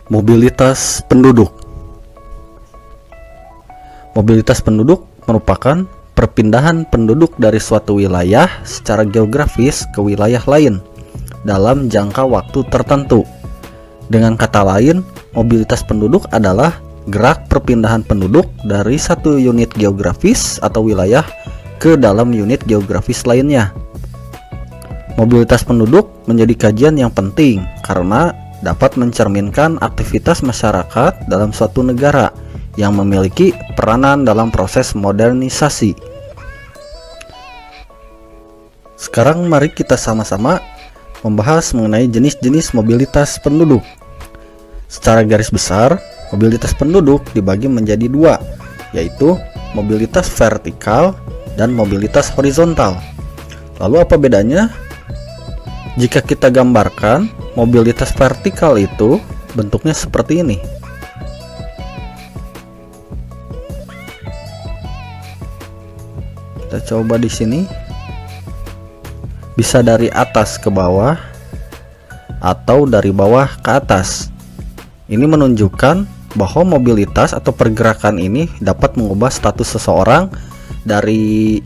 Mobilitas penduduk. Mobilitas penduduk merupakan perpindahan penduduk dari suatu wilayah secara geografis ke wilayah lain dalam jangka waktu tertentu. Dengan kata lain, mobilitas penduduk adalah gerak perpindahan penduduk dari satu unit geografis atau wilayah ke dalam unit geografis lainnya. Mobilitas penduduk menjadi kajian yang penting karena dapat mencerminkan aktivitas masyarakat dalam suatu negara yang memiliki peranan dalam proses modernisasi. Sekarang mari kita sama-sama membahas mengenai jenis-jenis mobilitas penduduk. Secara garis besar, mobilitas penduduk dibagi menjadi dua, yaitu mobilitas vertikal dan mobilitas horizontal. Lalu apa bedanya? Jika kita gambarkan, mobilitas vertikal itu bentuknya seperti ini. Kita coba di sini. Bisa dari atas ke bawah atau dari bawah ke atas. Ini menunjukkan bahwa mobilitas atau pergerakan ini dapat mengubah status seseorang dari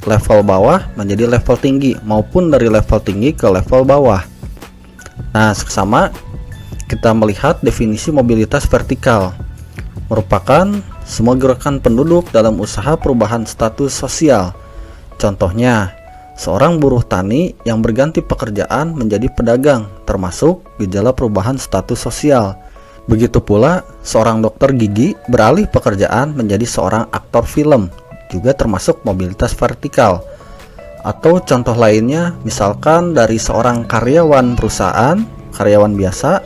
level bawah menjadi level tinggi maupun dari level tinggi ke level bawah. Nah, sama kita melihat definisi mobilitas vertikal merupakan semua gerakan penduduk dalam usaha perubahan status sosial. Contohnya, seorang buruh tani yang berganti pekerjaan menjadi pedagang, termasuk gejala perubahan status sosial. Begitu pula seorang dokter gigi beralih pekerjaan menjadi seorang aktor film, juga termasuk mobilitas vertikal. Atau contoh lainnya, misalkan dari seorang karyawan perusahaan, karyawan biasa,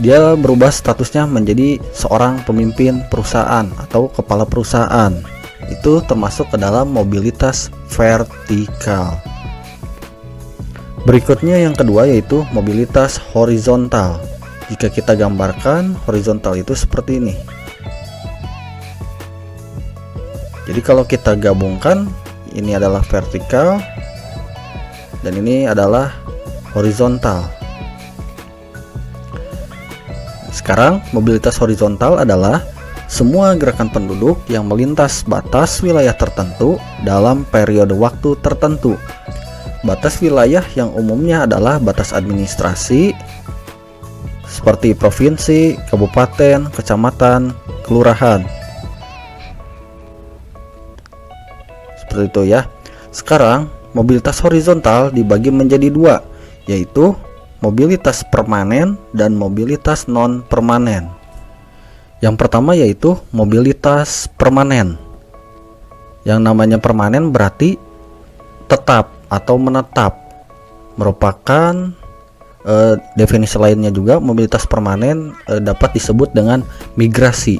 dia berubah statusnya menjadi seorang pemimpin perusahaan atau kepala perusahaan. Itu termasuk ke dalam mobilitas vertikal. Berikutnya yang kedua yaitu mobilitas horizontal. Jika kita gambarkan, horizontal itu seperti ini. Jadi kalau kita gabungkan, ini adalah vertikal dan ini adalah horizontal. Sekarang mobilitas horizontal adalah semua gerakan penduduk yang melintas batas wilayah tertentu dalam periode waktu tertentu. Batas wilayah yang umumnya adalah batas administrasi seperti provinsi, kabupaten, kecamatan, kelurahan. Seperti itu ya. Sekarang mobilitas horizontal dibagi menjadi dua, yaitu mobilitas permanen dan mobilitas non permanen. Yang pertama yaitu mobilitas permanen. Yang namanya permanen berarti tetap atau menetap. Merupakan definisi lainnya juga, mobilitas permanen dapat disebut dengan migrasi.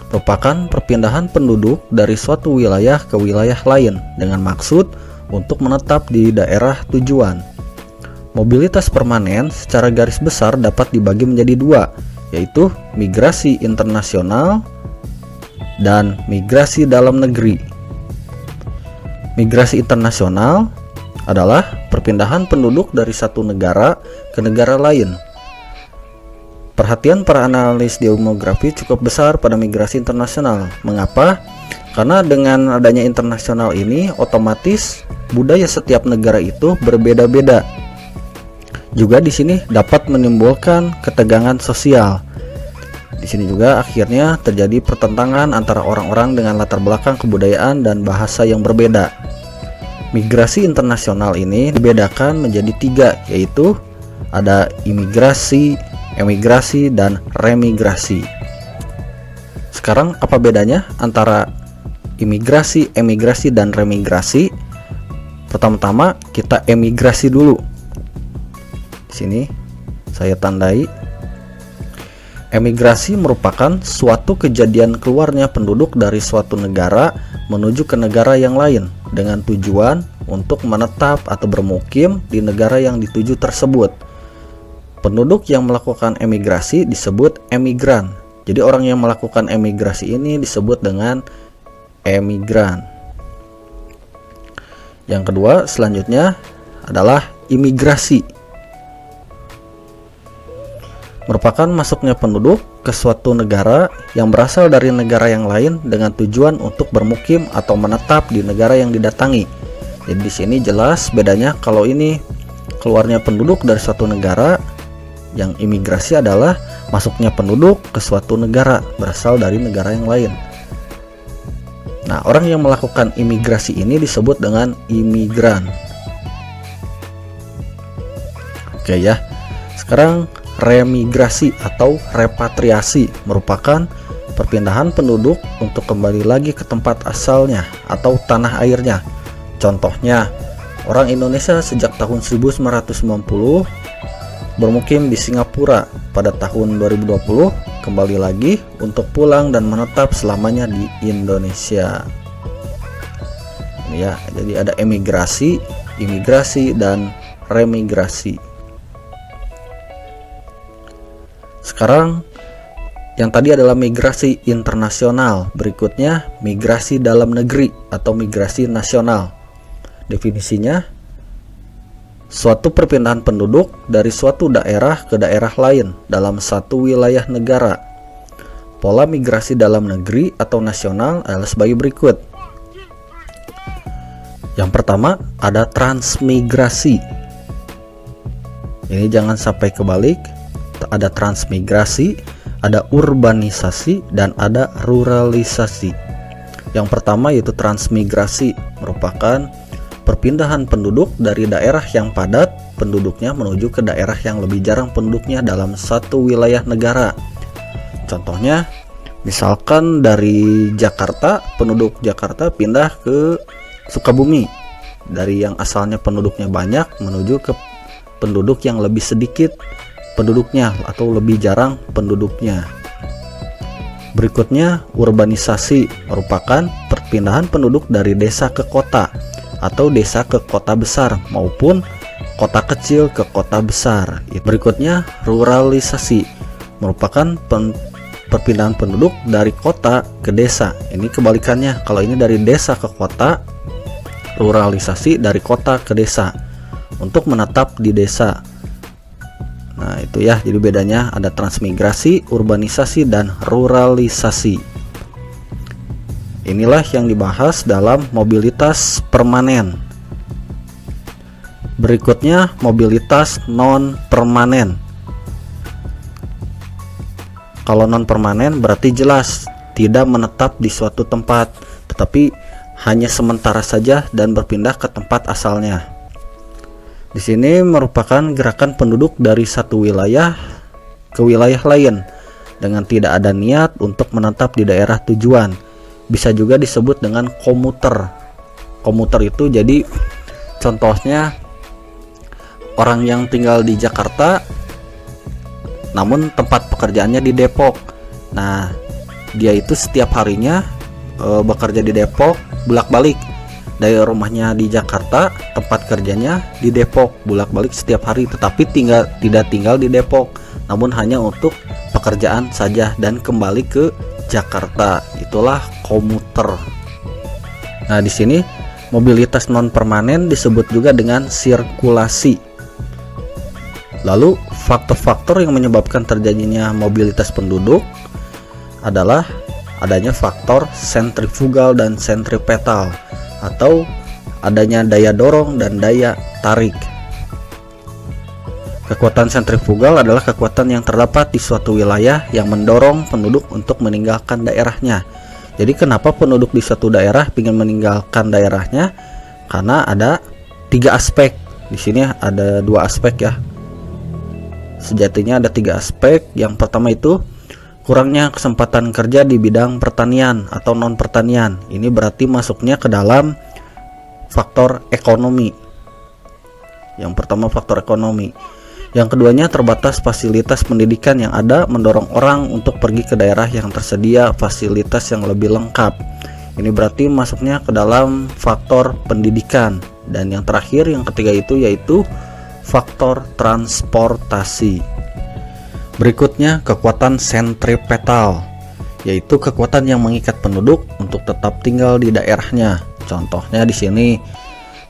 Merupakan perpindahan penduduk dari suatu wilayah ke wilayah lain dengan maksud untuk menetap di daerah tujuan. Mobilitas permanen secara garis besar dapat dibagi menjadi dua, yaitu migrasi internasional dan migrasi dalam negeri. Migrasi internasional adalah perpindahan penduduk dari satu negara ke negara lain. Perhatian para analis demografi cukup besar pada migrasi internasional. Mengapa? Karena dengan adanya internasional ini, otomatis budaya setiap negara itu berbeda-beda. Juga di sini dapat menimbulkan ketegangan sosial. Di sini juga akhirnya terjadi pertentangan antara orang-orang dengan latar belakang kebudayaan dan bahasa yang berbeda. Migrasi internasional ini dibedakan menjadi tiga, yaitu ada imigrasi, emigrasi, dan remigrasi. Sekarang apa bedanya antara imigrasi, emigrasi, dan remigrasi? Pertama-tama kita emigrasi dulu. Di sini saya tandai. Emigrasi merupakan suatu kejadian keluarnya penduduk dari suatu negara menuju ke negara yang lain dengan tujuan untuk menetap atau bermukim di negara yang dituju tersebut. Penduduk yang melakukan emigrasi disebut emigran. Jadi orang yang melakukan emigrasi ini disebut dengan emigran. Yang kedua selanjutnya adalah imigrasi. merupakan masuknya penduduk ke suatu negara yang berasal dari negara yang lain dengan tujuan untuk bermukim atau menetap di negara yang didatangi. Jadi di sini jelas bedanya kalau ini keluarnya penduduk dari suatu negara, yang imigrasi adalah masuknya penduduk ke suatu negara berasal dari negara yang lain. Nah, orang yang melakukan imigrasi ini disebut dengan imigran. Oke ya. Sekarang remigrasi atau repatriasi merupakan perpindahan penduduk untuk kembali lagi ke tempat asalnya atau tanah airnya. Contohnya, orang Indonesia sejak tahun 1990 bermukim di Singapura. Pada tahun 2020 kembali lagi untuk pulang dan menetap selamanya di Indonesia. Ini ya, jadi ada emigrasi, imigrasi, dan remigrasi. Sekarang yang tadi adalah migrasi internasional, berikutnya migrasi dalam negeri atau migrasi nasional. Definisinya, suatu perpindahan penduduk dari suatu daerah ke daerah lain dalam satu wilayah negara. Pola migrasi dalam negeri atau nasional adalah sebagai berikut. Yang pertama ada transmigrasi. Ini jangan sampai kebalik. Ada transmigrasi, ada urbanisasi, dan ada ruralisasi. Yang pertama yaitu transmigrasi, merupakan perpindahan penduduk dari daerah yang padat penduduknya menuju ke daerah yang lebih jarang penduduknya dalam satu wilayah negara. Contohnya, misalkan dari Jakarta, penduduk Jakarta pindah ke Sukabumi. Dari yang asalnya penduduknya banyak menuju ke penduduk yang lebih sedikit penduduknya atau lebih jarang penduduknya. Berikutnya, urbanisasi merupakan perpindahan penduduk dari desa ke kota atau desa ke kota besar maupun kota kecil ke kota besar. Berikutnya, ruralisasi merupakan perpindahan penduduk dari kota ke desa. Ini kebalikannya, kalau ini dari desa ke kota, ruralisasi dari kota ke desa untuk menetap di desa. Nah itu ya, jadi bedanya ada transmigrasi, urbanisasi, dan ruralisasi. Inilah yang dibahas dalam mobilitas permanen. Berikutnya mobilitas non permanen. Kalau non permanen berarti jelas tidak menetap di suatu tempat, tetapi hanya sementara saja dan berpindah ke tempat asalnya. Di sini merupakan gerakan penduduk dari satu wilayah ke wilayah lain dengan tidak ada niat untuk menetap di daerah tujuan. Bisa juga disebut dengan komuter. Komuter itu jadi contohnya orang yang tinggal di Jakarta namun tempat pekerjaannya di Depok. Nah, dia itu setiap harinya bekerja di Depok, bolak-balik dari rumahnya di Jakarta, tempat kerjanya di Depok, bolak-balik setiap hari, tetapi tidak tinggal di Depok, namun hanya untuk pekerjaan saja dan kembali ke Jakarta. Itulah komuter. Nah, di sini mobilitas non permanen disebut juga dengan sirkulasi. Lalu, faktor-faktor yang menyebabkan terjadinya mobilitas penduduk adalah adanya faktor sentrifugal dan sentripetal, atau adanya daya dorong dan daya tarik. Kekuatan sentrifugal adalah kekuatan yang terdapat di suatu wilayah yang mendorong penduduk untuk meninggalkan daerahnya. Jadi kenapa penduduk di suatu daerah ingin meninggalkan daerahnya? Karena ada 3 aspek. Di sini ada 2 aspek ya. Sejatinya ada 3 aspek. Yang pertama itu kurangnya kesempatan kerja di bidang pertanian atau non pertanian. Ini berarti masuknya ke dalam faktor ekonomi. Yang pertama faktor ekonomi. Yang keduanya terbatas fasilitas pendidikan yang ada mendorong orang untuk pergi ke daerah yang tersedia fasilitas yang lebih lengkap. Ini berarti masuknya ke dalam faktor pendidikan. Dan yang terakhir, yang ketiga itu yaitu faktor transportasi. Berikutnya kekuatan sentripetal, yaitu kekuatan yang mengikat penduduk untuk tetap tinggal di daerahnya. Contohnya di sini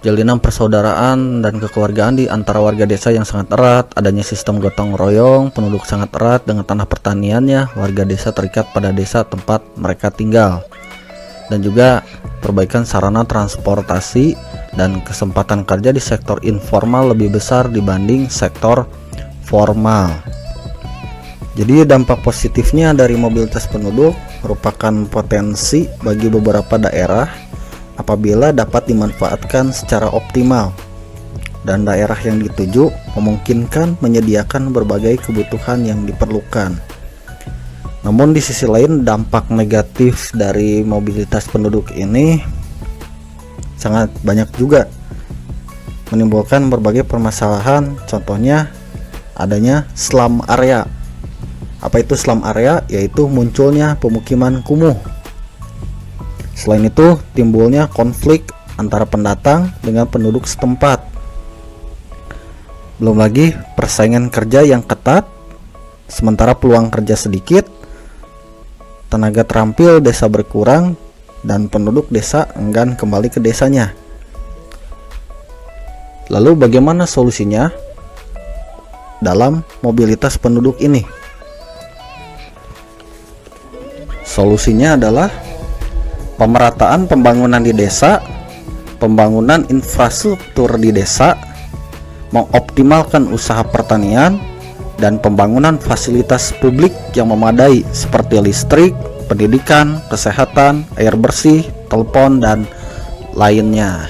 jalinan persaudaraan dan kekeluargaan di antara warga desa yang sangat erat, adanya sistem gotong royong, penduduk sangat erat dengan tanah pertaniannya, warga desa terikat pada desa tempat mereka tinggal, dan juga perbaikan sarana transportasi dan kesempatan kerja di sektor informal lebih besar dibanding sektor formal. Jadi dampak positifnya dari mobilitas penduduk merupakan potensi bagi beberapa daerah apabila dapat dimanfaatkan secara optimal, dan daerah yang dituju memungkinkan menyediakan berbagai kebutuhan yang diperlukan. Namun di sisi lain, dampak negatif dari mobilitas penduduk ini sangat banyak juga, menimbulkan berbagai permasalahan. Contohnya adanya slum area. Apa itu slum area? Yaitu munculnya pemukiman kumuh. Selain itu, timbulnya konflik antara pendatang dengan penduduk setempat. Belum lagi persaingan kerja yang ketat, sementara peluang kerja sedikit, tenaga terampil desa berkurang, dan penduduk desa enggan kembali ke desanya. Lalu bagaimana solusinya dalam mobilitas penduduk ini? Solusinya adalah pemerataan pembangunan di desa, pembangunan infrastruktur di desa, mengoptimalkan usaha pertanian, dan pembangunan fasilitas publik yang memadai seperti listrik, pendidikan, kesehatan, air bersih, telepon, dan lainnya.